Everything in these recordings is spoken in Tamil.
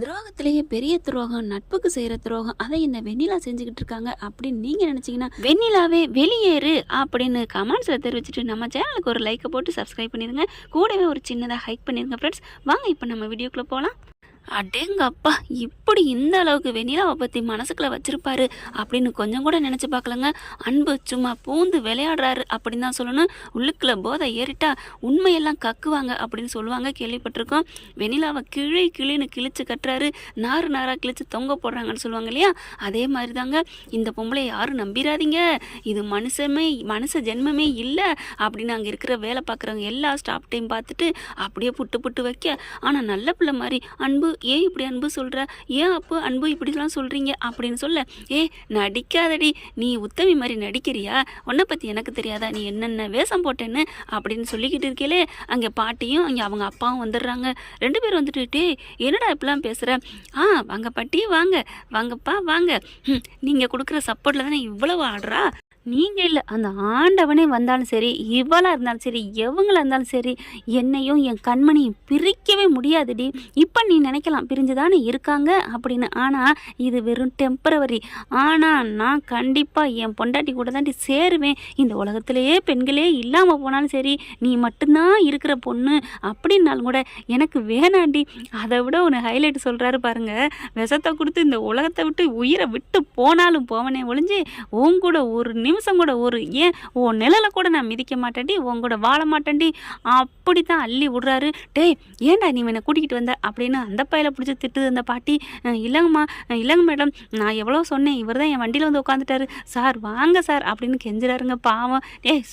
துரோகத்திலேயே பெரிய துரோகம், நட்புக்கு செய்கிற துரோகம், அதை இந்த வெண்ணிலா செஞ்சுக்கிட்டு இருக்காங்க அப்படின்னு நீங்கள் நினச்சிங்கன்னா வெண்ணிலாவே வெளியேறு அப்படின்னு கமெண்ட்ஸில் தெரிவிச்சுட்டு நம்ம சேனலுக்கு ஒரு லைக்கை போட்டு சப்ஸ்கிரைப் பண்ணிடுங்க. கூடவே ஒரு சின்னதாக ஹைக் பண்ணிடுங்க ஃப்ரெண்ட்ஸ். வாங்க இப்போ நம்ம வீடியோக்குள்ளே போகலாம். அடேங்கப்பா, இப்படி இந்த அளவுக்கு வெண்ணிலாவை பற்றி மனசுக்குள்ள வச்சிருப்பாரு அப்படின்னு கொஞ்சம் கூட நினச்சி பார்க்கலங்க. அன்பு சும்மா பூந்து விளையாடுறாரு அப்படின்னு தான் சொல்லணும். உள்ளுக்குள்ள போதை ஏறிட்டா உண்மையெல்லாம் கக்குவாங்க அப்படின்னு சொல்லுவாங்க, கேள்விப்பட்டிருக்கோம். வெண்ணிலாவை கிழின்னு கிழிச்சு கட்டுறாரு, நாறு நாராக கிழிச்சு தொங்க போடுறாங்கன்னு சொல்லுவாங்க இல்லையா? அதே மாதிரி தாங்க இந்த பொம்பளை யாரும் நம்பிடாதீங்க, இது மனுஷ ஜென்மமே இல்லை அப்படின்னு அங்கே இருக்கிற வேலை பார்க்குறவங்க எல்லா ஸ்டாப் டைம் பார்த்துட்டு அப்படியே புட்டு வைக்க. ஆனால் நல்ல பிள்ளை மாதிரி அன்பு ஏன் இப்படி அன்பு சொல்கிற, ஏன் அப்போ அன்பு இப்படிலாம் சொல்கிறீங்க அப்படின்னு சொல்ல, நடிக்காதடி, நீ உத்தமி மாதிரி நடிக்கிறியா, உன்னை பற்றி எனக்கு தெரியாதா, நீ என்னென்ன வேஷம் போட்டேன்னு அப்படின்னு சொல்லிக்கிட்டு இருக்கீங்களே. அங்கே பாட்டியும் அங்கே அவங்க அப்பாவும் வந்துடுறாங்க. 2 பேரும் வந்துட்டு, என்னடா இப்படிலாம் பேசுகிற, வாங்க பாட்டி, வாங்கப்பா வாங்க, நீங்கள் கொடுக்குற சப்போர்ட்டில் தானே இவ்வளவு ஆடுறா, நீங்கள் இல்லை அந்த ஆண்டவனே வந்தாலும் சரி, இவளாக இருந்தாலும் சரி, எவங்களாக இருந்தாலும் சரி, என்னையும் என் கண்மணியும் பிரிக்கவே முடியாதுடி. இப்போ நீ நினைக்கலாம் பிரிஞ்சுதானே இருக்காங்க அப்படின்னு, ஆனால் இது வெறும் டெம்பரவரி. ஆனால் நான் கண்டிப்பாக என் பொண்டாட்டி கூட தாண்டி சேருவேன். இந்த உலகத்திலேயே பெண்களே இல்லாமல் போனாலும் சரி, நீ மட்டும்தான் இருக்கிற பொண்ணு அப்படின்னாலும் கூட எனக்கு வேணாண்டி. அதை விட ஒரு ஹைலைட் சொல்கிறாரு பாருங்க, விஷத்தை கொடுத்து இந்த உலகத்தை விட்டு உயிரை விட்டு போனாலும் போவனே ஒழிஞ்சு உன் கூட ஒரு நிமிஷம் கூட ஏன் உன் நிழலை கூட நான் மிதிக்க மாட்டேன்டி, உன் கூட வாழ மாட்டேன்டி அப்படி தான் அள்ளி விடுறாரு. டேய் ஏன்டா நீ என்னை கூட்டிகிட்டு வந்த அப்படின்னு அந்த பையில பிடிச்சி திட்டுது அந்த பாட்டி. இல்லைங்க மேடம், நான் எவ்வளோ சொன்னேன், இவர் தான் என் வண்டியில் வந்து உட்காந்துட்டாரு சார், வாங்க சார் அப்படின்னு கெஞ்சுறாருங்க. பாவம்,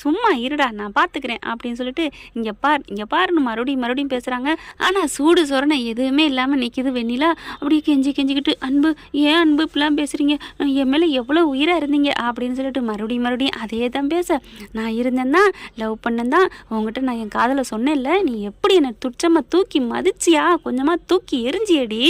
சும்மா இருடா நான் பார்த்துக்கிறேன் அப்படின்னு சொல்லிட்டு இங்கே பாருன்னு மறுபடியும் பேசுகிறாங்க. ஆனால் சூடு சொரணை எதுவுமே இல்லாமல் நிற்கிது வெண்ணிலா. அப்படியே கெஞ்சிக்கிட்டு, அன்பு ஏன் அன்பு இப்படிலாம் பேசுகிறீங்க, என் மேலே எவ்வளோ உயிராக இருந்தீங்க அப்படின்னு சொல்லிட்டு மறுபடியும் அதே தான் பேச. நான் இருந்தேன் தான், லவ் பண்ணேன் தான், உங்ககிட்ட நான் என் காதலை சொன்னேன்ல, நீ எப்படி என்னை துச்சமாக தூக்கி மதிச்சியா, கொஞ்சமாக தூக்கி எரிஞ்சியடி,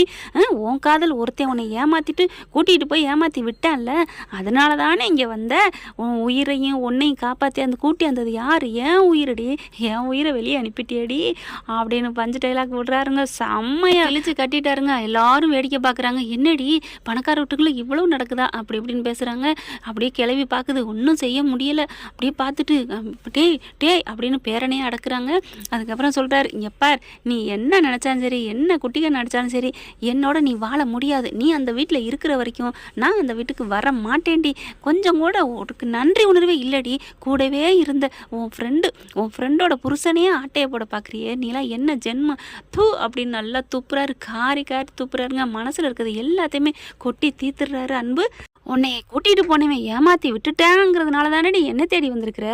உன் காதல் ஒருத்தன் உன்னை ஏமாற்றிட்டு கூட்டிகிட்டு போய் ஏமாற்றி விட்டான்ல, அதனால தானே இங்கே வந்த, உன் உயிரையும் உன்னையும் காப்பாற்றி அந்த கூட்டி வந்தது யார், ஏன் உயிரடி, என் உயிரை வெளியே அனுப்பிட்டியடி அப்படின்னு பஞ்சு டைலாக் விடுறாருங்க. செம்மையாக இழிச்சு கட்டிட்டாருங்க. எல்லாரும் வேடிக்கை பார்க்குறாங்க, என்னடி பணக்கார வீட்டுக்குள்ளே இவ்வளோ நடக்குதா அப்படி இப்படின்னு பேசுகிறாங்க. அப்படியே கிளவி பார்க்குது, ஒன்றும் செய்ய முடியலை. அப்படியே பார்த்துட்டு டேய் அப்படின்னு பேரனையே அடக்குறாங்க. அதுக்கப்புறம் சொல்கிறாரு, இங்கே பார், நீ என்ன நினச்சாலும் சரி, என்ன குட்டிகள் நினச்சாலும் சரி, என்னோட நீ வாழ முடியாது. நீ அந்த வீட்டில் இருக்கிற வரைக்கும் நான் அந்த வீட்டுக்கு வர மாட்டேன்டி. கொஞ்சம் கூட உனக்கு நன்றி உணர்வே இல்லடி. கூடவே இருந்த உன் ஃப்ரெண்டோட புருஷனையே ஆட்டையை போட பார்க்குறியே, நீலாம் என்ன ஜென்மம் தூ அப்படின்னு நல்லா துப்புறாரு. காரி துப்புறாருங்க. மனசில் இருக்கிறது எல்லாத்தையுமே கொட்டி தீத்துறாரு. அன்பு, உன்னை கூட்டிகிட்டு போனவன் ஏமாற்றி விட்டுட்டேங்கிறதுனால தானே என்ன தேடி வந்திருக்கிற.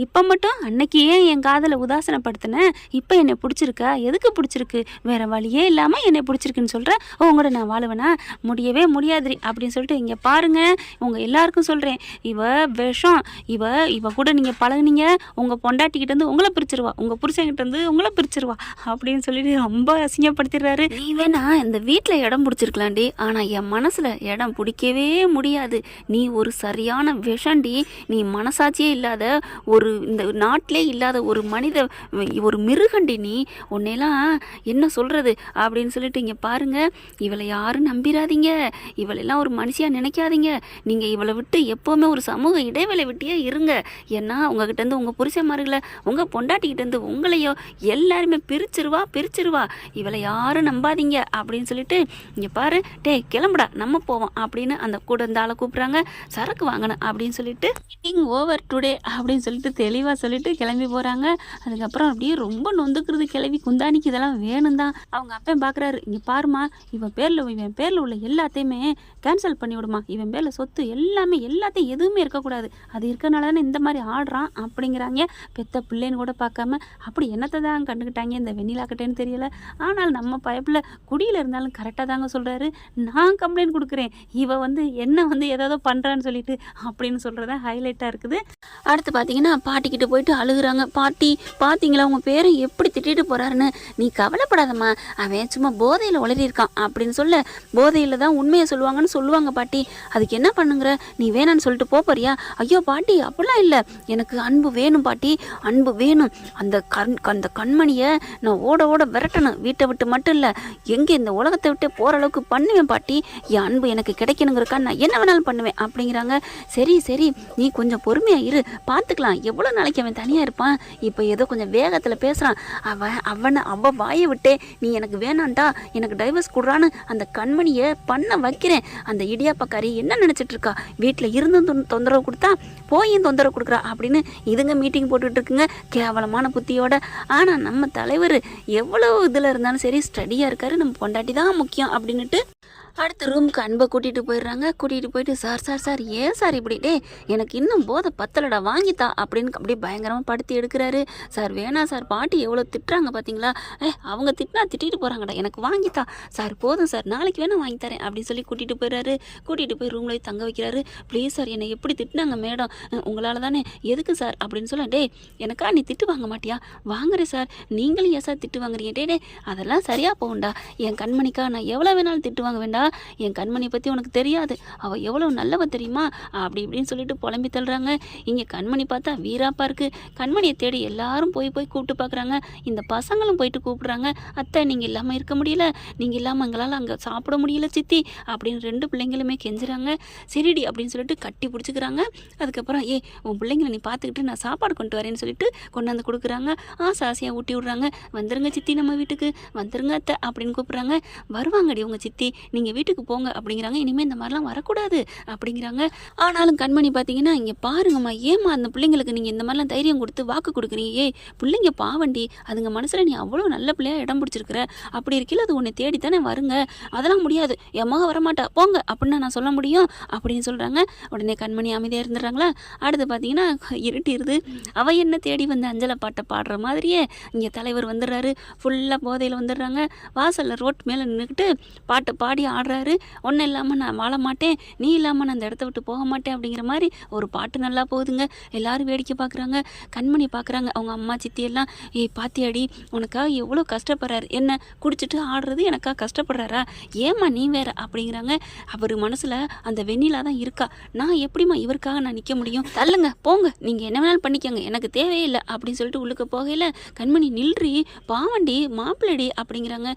இப்போ மட்டும் அன்னைக்கு ஏன் என் காதலை உதாசனப்படுத்தினேன், இப்போ என்னை பிடிச்சிருக்கா, எதுக்கு பிடிச்சிருக்கு, வேறு வழியே இல்லாமல் என்னை பிடிச்சிருக்குன்னு சொல்கிற, உங்களோட நான் வாழுவேனா, முடியவே முடியாதுரி அப்படின்னு சொல்லிட்டு, இங்கே பாருங்கள் உங்கள் எல்லாருக்கும் சொல்கிறேன், இவ விஷம், இவ கூட நீங்கள் பழகுனீங்க, உங்கள் பொண்டாட்டிக்கிட்டேருந்து உங்களை பிரிச்சிருவா, உங்கள் புருஷன்கிட்டேருந்து உங்களை பிரிச்சிருவா அப்படின்னு சொல்லிட்டு ரொம்ப அசிங்கப்படுத்திடுறாரு. நீ வேணா இந்த வீட்டில் இடம் பிடிச்சிருக்கலாண்டி, ஆனால் என் மனசில் இடம் பிடிக்கவே முடியாது. நீ ஒரு சரியான விஷண்டி, நீ மனசாட்சியே இல்லாத இந்த நாட்டிலே இல்லாத ஒரு மிருகண்டி நீ, உன்னையெல்லாம் என்ன சொல்றது அப்படின்னு சொல்லிட்டு, இங்கே பாருங்க இவளை யாரும் நம்பிடாதீங்க, இவளெல்லாம் ஒரு மனுஷியாக நினைக்காதீங்க. நீங்கள் இவளை விட்டு எப்போவுமே ஒரு சமூக இடைவேளை விட்டே இருங்க. ஏன்னா உங்ககிட்டேருந்து உங்கள் புருஷன்மார்களை, உங்கள் பொண்டாட்டிக்கிட்டேருந்து உங்களையோ எல்லாருமே பிரிச்சிருவா. இவளை யாரும் நம்பாதீங்க அப்படின்னு சொல்லிட்டு, இங்கே பாரு கிளம்புடா நம்ம போவோம் அப்படின்னு அந்த கூட இந்த ஆளை கூப்பிட்றாங்க. சரக்கு வாங்கணும் அப்படின்னு சொல்லிட்டு, மீட்டிங் ஓவர் டுடே அப்படின்னு சொல்லிட்டு தெளிவாக சொல்லிட்டு கிளம்பி போகிறாங்க. அதுக்கப்புறம் அப்படியே ரொம்ப நொந்துக்கிறது கிளம்பி. குந்தானிக்கு இதெல்லாம் வேணும் தான். அவங்க அப்பா பார்க்குறாரு, இங்கே பாருமா, இவன் பேரில் உள்ள எல்லாத்தையுமே கேன்சல் பண்ணி விடுமா, இவன் பேரில் சொத்து எல்லாத்தையும் எதுவுமே இருக்கக்கூடாது, அது இருக்கிறனால தானே இந்த மாதிரி ஆடுறான் அப்படிங்கிறாங்க. பெத்த பிள்ளைன்னு கூட பார்க்காம அப்படி என்னத்தை தான் கண்டுக்கிட்டாங்க இந்த வெண்ணிலா கிட்டேன்னு தெரியல. ஆனால் நம்ம பயப்பில் குடியில் இருந்தாலும் கரெக்டாக தாங்க சொல்கிறாரு. நான் கம்ப்ளைண்ட் கொடுக்குறேன், இவ என்ன வந்து ஏதாவது பண்ணுறான்னு சொல்லிட்டு அப்படின்னு சொல்கிறத ஹைலைட்டாக இருக்குது. அடுத்து பார்த்தீங்கன்னா பாட்டிக்கிட்ட போயிட்டு அழுகுறாங்க. பாட்டி பார்த்தீங்களா உங்கள் பேரை எப்படி திட்டிட்டு போகிறாருன்னு, நீ கவலைப்படாதம்மா, அவன் சும்மா போதையில் உளறியிருக்கான் அப்படின்னு சொல்ல, போதையில் தான் உண்மையை சொல்லுவாங்கன்னு சொல்லுவாங்க பாட்டி, அதுக்கு என்ன பண்ணுங்கிற, நீ வேணான்னு சொல்லிட்டு போறியா? ஐயோ பாட்டி அப்படிலாம் இல்லை, எனக்கு அன்பு வேணும் பாட்டி, அன்பு வேணும். அந்த கண்மணியை நான் ஓட ஓட விரட்டணும், வீட்டை விட்டு மட்டும் இல்லை எங்கே இந்த உலகத்தை விட்டு போகிற அளவுக்கு பண்ணுவேன் பாட்டி, என் அன்பு எனக்கு கிடைக்கணுங்கிறக்கா நான் என்ன வேணாலும் பண்ணுவேன் அப்படிங்கிறாங்க. சரி சரி நீ கொஞ்சம் பொறுமையாக இரு, பார்த்துக்கலாம், எவ்வளோ நாளைக்கு அவன் தனியாக இருப்பான், இப்போ ஏதோ கொஞ்சம் வேகத்தில் பேசுகிறான், அவள் வாயை விட்டே நீ எனக்கு வேணான்டா, எனக்கு டைவர்ஸ் கொடுறான்னு அந்த கண்மணியை பண்ண வைக்கிறேன். அந்த இடியாப்பக்காரி என்ன நினச்சிட்டு இருக்கா, வீட்டில் இருந்தும் தொந்தரவு கொடுத்தா போயும் தொந்தரவு கொடுக்குறா அப்படின்னு இதுங்க மீட்டிங் போட்டுட்டு இருக்குங்க கேவலமான புத்தியோட. ஆனால் நம்ம தலைவர் எவ்வளோ இதில் இருந்தாலும் சரி ஸ்டடியாக இருக்காரு, நம்ம பொண்டாட்டி தான் முக்கியம் அப்படின்னுட்டு அடுத்த ரூமுக்கு அன்பை கூட்டிகிட்டு போயிடுறாங்க. கூட்டிகிட்டு போயிட்டு சார் ஏன் சார் இப்படி, டே எனக்கு இன்னும் போதை பத்தலடா வாங்கித்தா அப்படின்னு அப்படியே பயங்கரமாக படுத்தி எடுக்கிறாரு. சார் வேணாம் சார், பாட்டி எவ்வளோ திட்டுறாங்க பார்த்தீங்களா, அவங்க திட்டிட்டு போகிறாங்கடா, எனக்கு வாங்கித்தா சார், போதும் சார், நாளைக்கு வேணால் வாங்கி தரேன் அப்படின்னு சொல்லி கூட்டிகிட்டு போயிடுறாரு. கூட்டிகிட்டு போய் ரூமில் தங்க வைக்கிறாரு. ப்ளீஸ் சார் என்னை எப்படி திட்டினாங்க மேடம், உங்களால் தானே, எதுக்கு சார் அப்படின்னு சொல்ல, டே எனக்கா நீ திட்டு வாங்க மாட்டியா, வாங்குறேன் சார், நீங்களும் ஏன் சார் திட்டு வாங்குறீங்க, டே அதெல்லாம் சரியாக போகும்டா, என் கண்மணிக்கா நான் எவ்வளோ வேணாலும் திட்டு வாங்க வேண்டாம், என் கண்மணி பற்றி உனக்கு தெரியாது, அவள் எவ்வளோ நல்லவ தெரியுமா அப்படி இப்படின்னு சொல்லிட்டு புலம்பி தள்ளுறாங்க. இங்கே கண்மணி பார்த்தா வீராப்பா இருக்குது. கண்மணியை தேடி எல்லாரும் போய் கூப்பிட்டு பார்க்குறாங்க. இந்த பசங்களும் போயிட்டு கூப்பிட்றாங்க. அத்தை நீங்கள் இல்லாமல் இருக்க முடியல, நீங்கள் இல்லாமல் எங்களால் அங்கே சாப்பிட முடியல சித்தி அப்படின்னு ரெண்டு பிள்ளைங்களுமே கெஞ்சுறாங்க. சரிடி அப்படின்னு சொல்லிட்டு கட்டி பிடிச்சிக்கிறாங்க. அதுக்கப்புறம் உன் பிள்ளைங்களை நீ பார்த்துக்கிட்டு நான் சாப்பாடு கொண்டு வரேன்னு சொல்லிட்டு கொண்டாந்து கொடுக்குறாங்க. ஆசையாக ஊட்டி விட்றாங்க. வந்துருங்க சித்தி நம்ம வீட்டுக்கு, வந்துருங்க அத்தை அப்படின்னு கூப்பிட்றாங்க. வருவாங்கடி உங்கள் சித்தி, நீங்கள் வீட்டுக்கு போங்க அப்படிங்கிறாங்க. இனிமேல் இந்த மாதிரிலாம் வரக்கூடாது அப்படிங்கிறாங்க. ஆனாலும் கண்மணி பார்த்தீங்கன்னா, இங்கே பாருங்கம்மா, ஏம்மா அந்த பிள்ளைங்களுக்கு நீங்கள் இந்த மாதிரிலாம் தைரியம் கொடுத்து வாக்கு கொடுக்குறீங்க, பிள்ளைங்க பாவண்டி, அதுங்க மனசில் நீ அவ்வளோ நல்ல பிள்ளையாக இடம் பிடிச்சிருக்கிற, அப்படி இருக்கையில் அது உன்னை தேடித்தானே வருங்க, அதெல்லாம் முடியாது, என் மக வரமாட்டா போங்க அப்படின்னு நான் சொல்ல முடியும் அப்படின்னு சொல்கிறாங்க. உடனே கண்மணி அமைதியாக இருந்துடுறாங்களா. அடுத்து பார்த்தீங்கன்னா இருட்டிடுது. அவ என்ன தேடி வந்து அஞ்சலை பாட்டை பாடுற மாதிரியே இங்கே தலைவர் வந்துடுறாரு. ஃபுல்லாக போதையில் வந்துடுறாங்க. வாசலில் ரோட் மேலே நின்றுக்கிட்டு பாட்டை பாடி ஆடுறாரு. ஒன்றும் இல்லாமல் நான் வாழ மாட்டேன், நீ இல்லாமல் நான் அந்த இடத்த விட்டு போக மாட்டேன் அப்படிங்கிற மாதிரி ஒரு பாட்டு நல்லா போகுதுங்க. எல்லாரும் வேடிக்கை பார்க்குறாங்க. கண்மணி பார்க்குறாங்க. அவங்க அம்மா சித்தி எல்லாம், பாத்தியாடி உனக்காக எவ்வளோ கஷ்டப்படுறாரு, என்ன குடிச்சிட்டு ஆடுறது எனக்காக கஷ்டப்படுறாரா, ஏம்மா நீ வேற அப்படிங்கிறாங்க. அவர் மனசில் அந்த வெண்ணிலா தான் இருக்கா, நான் எப்படிம்மா இவருக்காக நான் நிற்க முடியும், தள்ளுங்க போங்க, நீங்கள் என்ன வேணாலும் பண்ணிக்கோங்க, எனக்கு தேவையே இல்லை அப்படின்னு சொல்லிட்டு உள்ளுக்கு போகையில் கண்மணி நில்றி, பாவண்டி மாப்பிள்ளடி அப்படிங்கிறாங்க.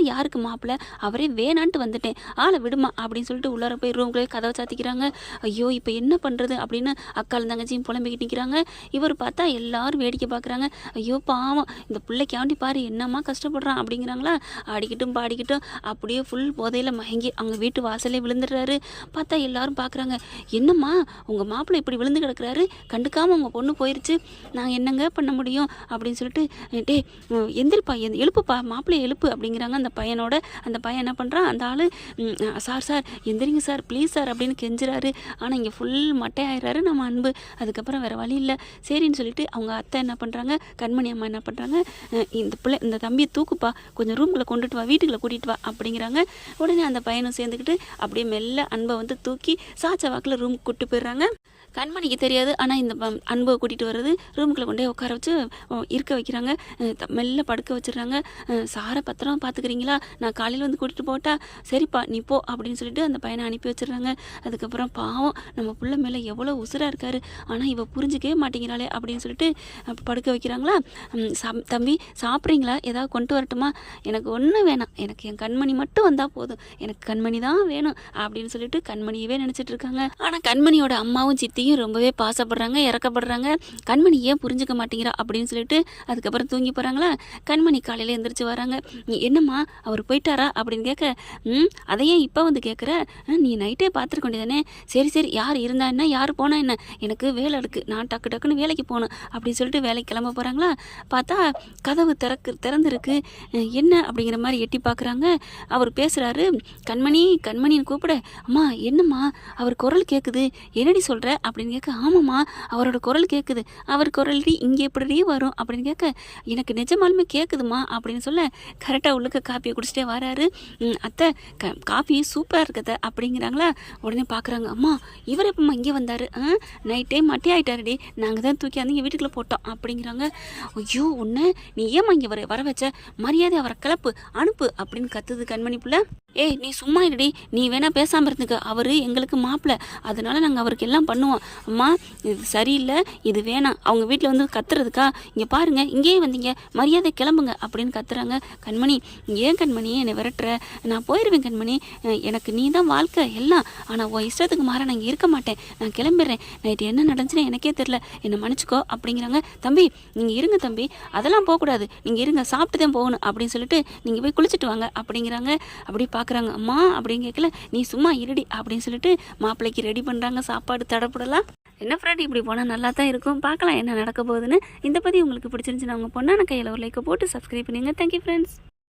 யாருக்கு மாப்பிள்ளை, அவரே வேணான்ட்டு வந்துட்டேன், ஆளை விடுமா அப்படின்னு சொல்லிட்டு உள்ளார போய் ரூம்குள்ளே கதவை சாத்திக்கிறாங்க. ஐயோ இப்போ என்ன பண்ணுறது அப்படின்னு அக்காலும் தங்கச்சியும் புலம்பிக்கிட்டு நிற்கிறாங்க. இவர் பார்த்தா எல்லாரும் வேடிக்கை பார்க்குறாங்க. ஐயோ பாவம் இந்த பிள்ளைக்காண்டி பாரு என்னம்மா கஷ்டப்படுறான் அப்படிங்கிறாங்களா. ஆடிக்கிட்டும் பாடிக்கிட்டும் அப்படியே ஃபுல் போதையில் மயங்கி அவங்க வீட்டு வாசலே விழுந்துடுறாரு. பார்த்தா எல்லாரும் பார்க்குறாங்க, என்னம்மா உங்கள் மாப்பிள்ளை இப்படி விழுந்து கிடக்குறாரு, கண்டுக்காமல் உங்கள் பொண்ணு போயிடுச்சு, நாங்கள் என்னங்க பண்ண முடியும் அப்படின்னு சொல்லிட்டு, டே எந்திரிப்பா எழுப்புப்பா மாப்பிள்ளையை எழுப்பு அப்படிங்கிறாங்க. அந்த பையன் என்ன பண்ணுறான், அந்த ஆள் சார் எந்திரிங்க சார் ப்ளீஸ் சார் அப்படின்னு கெஞ்சுறாரு. ஆனால் இங்கே ஃபுல் மட்டை ஆயிடுறாரு நம்ம அன்பு. அதுக்கப்புறம் வேறு வழி இல்லை சரின்னு சொல்லிட்டு அவங்க அத்தை என்ன பண்ணுறாங்க, கண்மணி அம்மா என்ன பண்ணுறாங்க, இந்த தம்பியை தூக்குப்பா, கொஞ்சம் ரூம்குள்ளே கொண்டுட்டு வா, வீட்டுக்குள்ளே கூட்டிகிட்டு வா அப்படிங்கிறாங்க. உடனே அந்த பையனும் சேர்ந்துக்கிட்டு அப்படியே மெல்ல அன்பை வந்து தூக்கி சாச்சா வாக்கில் ரூமுக்கு கூப்பிட்டு போயிடுறாங்க. கண்மணிக்கு தெரியாது. ஆனால் இந்த அன்பை கூட்டிகிட்டு வர்றது ரூமுக்குள்ளே கொண்டே உட்கார வச்சு இருக்க வைக்கிறாங்க. மெல்ல படுக்க வச்சிடுறாங்க. சாரை பத்திரம் பார்த்துக்கிறீங்களா, நான் காலையில் வந்து கூட்டிகிட்டு போட்டா, சரிப்பா நீ போ அப்படின்னு சொல்லிட்டு அந்த பையனை அனுப்பி வச்சிடுறாங்க. அதுக்கப்புறம் பாவம் நம்ம பிள்ளை மேலே எவ்வளோ உசுராக இருக்காரு, ஆனால் இவ புரிஞ்சிக்கவே மாட்டேங்கிறாளே அப்படின்னு சொல்லிட்டு படுக்க வைக்கிறாங்களா. தம்பி சாப்பிட்றீங்களா, ஏதாவது கொண்டு வரட்டுமா, எனக்கு ஒன்றும் வேணாம், எனக்கு என் கண்மணி மட்டும் வந்தால் போதும், எனக்கு கண்மணி தான் வேணும் அப்படின்னு சொல்லிட்டு கண்மணியவே நினச்சிட்டு இருக்காங்க. ஆனால் கண்மணியோட அம்மாவும் சித்தியும் ரொம்பவே பாசப்படுறாங்க, இறக்கப்படுறாங்க. கண்மணி ஏன் புரிஞ்சுக்க மாட்டேங்கிறா அப்படின்னு சொல்லிட்டு அதுக்கப்புறம் தூங்கி போகிறாங்களா. கண்மணி காலையில் எந்திரிச்சு வராங்க. என்னம்மா அவர் போயிட்டாரா அப்படின்னு கேட்க, அதையே இப்போ வந்து கேட்குற, நீ நைட்டே பார்த்துருக்க வேண்டியதானே, சரி யார் இருந்தா என்ன யார் போனா என்ன, எனக்கு வேலை இருக்குது, நான் டக்குன்னு வேலைக்கு போகணும் அப்படின்னு சொல்லிட்டு வேலைக்கு கிளம்ப போகிறாங்களா. பார்த்தா கதவு திறந்துருக்கு. என்ன அப்படிங்கிற மாதிரி எட்டி பார்க்குறாங்க. அவர் பேசுகிறாரு. கண்மணின்னு கூப்பிட, அம்மா என்னம்மா அவர் குரல் கேட்குது, என்னடி சொல்கிற அப்படின்னு கேட்க, ஆமாம்மா அவரோட குரல் கேட்குது. அவர் குரல் இங்கே எப்படி வரும் அப்படின்னு கேட்க, எனக்கு நிஜமாலுமே கேட்குதுமா அப்படின்னு சொல்ல, கரெக்டாக உள்ளுக்கு காப்பியை குடிச்சிட்டே வராரு. அத்தை காஃபி சூப்பராக இருக்கத்த அப்படிங்கிறாங்களா. உடனே பார்க்குறாங்க, அம்மா இவர் எப்பம்மா இங்கே வந்தார்? நைட்டே மட்டி ஆகிட்டாருடி, நாங்கள் தான் தூக்கி அந்த வீட்டுக்குள்ளே போட்டோம் அப்படிங்கிறாங்க. ஐயோ ஒன்று நீ ஏம்மா இங்கே வர வச்ச, மரியாதை அவரை கிளப்பு அனுப்பு அப்படின்னு கத்துது கண்மணி புள்ள. ஏய் நீ சும்மா இல்லடி, நீ வேணா பேசாமல் இருந்துக்க, அவர் எங்களுக்கு மாப்பிள்ளை, அதனால நாங்கள் அவருக்கு எல்லாம் பண்ணுவோம். அம்மா இது சரியில்லை, இது வேணாம், அவங்க வீட்டில் வந்து கத்துறதுக்கா, இங்கே பாருங்க இங்கேயே வந்தீங்க, மரியாதை கிளம்புங்க அப்படின்னு கத்துறாங்க. கண்மணி ஏன் கண்மணி என்னை விரட்டுற, நான் போயிடுவேன் கண்மணி, எனக்கு நீ தான் வாழ்க்கை எல்லாம், ஆனால் உன் இஷ்டத்துக்கு மாற நான் இங்கே இருக்க மாட்டேன், நான் கிளம்பிடுறேன், நைட்டு என்ன நடந்துச்சுன்னு எனக்கே தெரில, என்னை மன்னிச்சிக்கோ அப்படிங்கிறாங்க. தம்பி நீங்கள் இருங்க தம்பி, அதெல்லாம் போகக்கூடாது, நீங்கள் இருங்க, சாப்பிட்டு தான் போகணும் அப்படின்னு சொல்லிட்டு நீங்கள் போய் குளிச்சுட்டு வாங்க அப்படிங்கிறாங்க. அப்படி பார்க்குறாங்க. அம்மா அப்படின்னு கேட்கல, நீ சும்மா இருடி அப்படின்னு சொல்லிட்டு மாப்பிள்ளைக்கு ரெடி பண்ணுறாங்க சாப்பாடு தடப்படலாம். என்ன ஃப்ரெண்ட் இப்படி போனால் நல்லா தான் இருக்கும், பார்க்கலாம் என்ன நடக்க போகுதுன்னு. இந்த பற்றி உங்களுக்கு பிடிச்சிருந்துச்சுன்னா உங்கள் பொண்ணான கையில் ஒரு லைக்கை போட்டு சப்ஸ்கிரைப் பண்ணுங்க. Thank you friends.